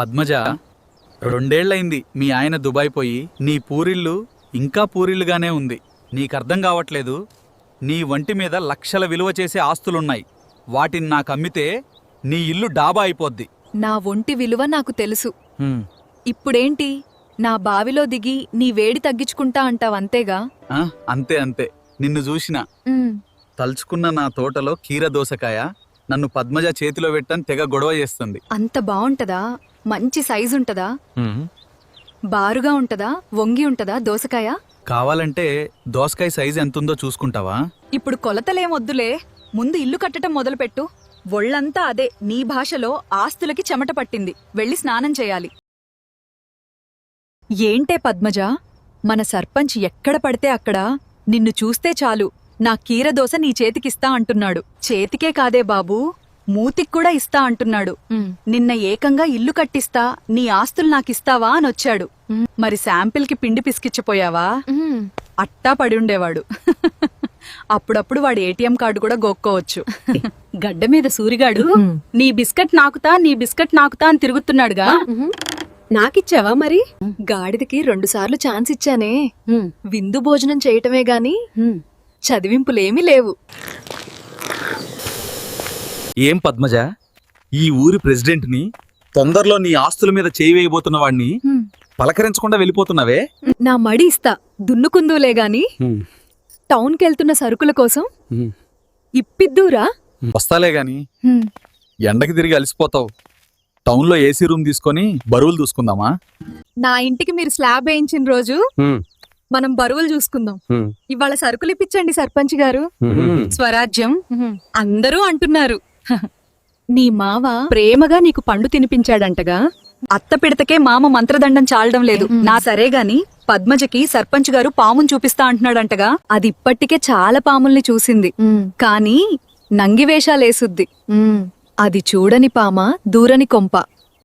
పద్మజ, 2 ఏళ్లయింది మీ ఆయన దుబాయ్ పోయి. నీ పూరిల్లు ఇంకా పూరిల్లుగానే ఉంది. నీకర్థం కావట్లేదు. నీ వంటి మీద లక్షల విలువ చేసే ఆస్తులున్నాయి. వాటిని నాకమ్మితే నీ ఇల్లు డాబా అయిపోద్ది. నా ఒంటి విలువ నాకు తెలుసు. ఇప్పుడేంటి, నా బావిలో దిగి నీ వేడి తగ్గించుకుంటా అంటావంతేగా? అంతే అంతే. నిన్ను చూసినా తలుచుకున్న నా తోటలో కీర దోసకాయ నన్ను పద్మజ చేతిలో పెట్టని తెగ గొడవ చేస్తుంది. అంత బావుంటదా? మంచి సైజుంటదా? బారుగా ఉంటదా? వంగి ఉంటదా దోసకాయ? కావాలంటే దోసకాయ సైజు ఎంతుందో చూసుకుంటావా? ఇప్పుడు కొలతలేమొద్దులే, ముందు ఇల్లు కట్టటం మొదలుపెట్టు. ఒళ్ళంతా అదే. నీ భాషలో ఆస్తులకి చెమట పట్టింది. వెళ్ళి స్నానం చేయాలి. ఏంటే పద్మజ, మన సర్పంచ్ ఎక్కడ పడితే అక్కడ నిన్ను చూస్తే చాలు నా కీరదోస నీ చేతికిస్తా అంటున్నాడు. చేతికే కాదే బాబూ, మూతిక్కూడా ఇస్తా అంటున్నాడు. నిన్న ఏకంగా ఇల్లు కట్టిస్తా, నీ ఆస్తులు నాకిస్తావా అనొచ్చాడు. మరి శాంపిల్కి పిండి పిసికిచ్చిపోయావా? అట్టా పడి ఉండేవాడు. అప్పుడప్పుడు వాడి ఏటీఎం కార్డు కూడా గోక్కోవచ్చు. గడ్డ మీద సూరిగాడు నీ బిస్కెట్ నాకుతా అని తిరుగుతున్నాడుగా. నాకిచ్చావా మరి? గాడిదకి 2 సార్లు ఛాన్స్ ఇచ్చానే. విందు భోజనం చేయటమే గాని చదివింపులేమీ లేవు. ఏం పద్మజ, ఈ ఊరి ప్రెసిడెంట్ని, తొందరలో నీ ఆస్తుల మీద చేయి వేయబోతున్న వాణ్ణి పలకరించకుండా వెళ్ళిపోతున్నావే? నా మడి ఇస్తా, దున్నుకుందూలే గాని టౌన్కెళ్తున్న సరుకుల కోసం ఇప్పిద్దూరా? వస్తాలే గాని ఎండకి తిరిగి అలసిపోతావు. టౌన్లో ఏసీ రూమ్ తీసుకొని బరువులు చూసుకుందామా? నా ఇంటికి మీరు స్లాబ్ వేయించిన రోజు మనం బరువులు చూసుకుందాం. ఇవాళ సరుకులు ఇప్పించండి సర్పంచ్ గారు. స్వరాజ్యం అందరూ అంటున్నారు. నీ మావ ప్రేమగా నీకు పండు తినిపించాడంటగా. అత్త పిడతకే మామ మంత్రదండం చాలడం లేదు. నా సరే గాని పద్మజకి సర్పంచ్ గారు పాముని చూపిస్తా అంటున్నాడంటగా. అది ఇప్పటికే చాలా పాముల్ని చూసింది, కానీ నంగివేషాలేసుద్ది. అది చూడని పామ, దూరని కొంప.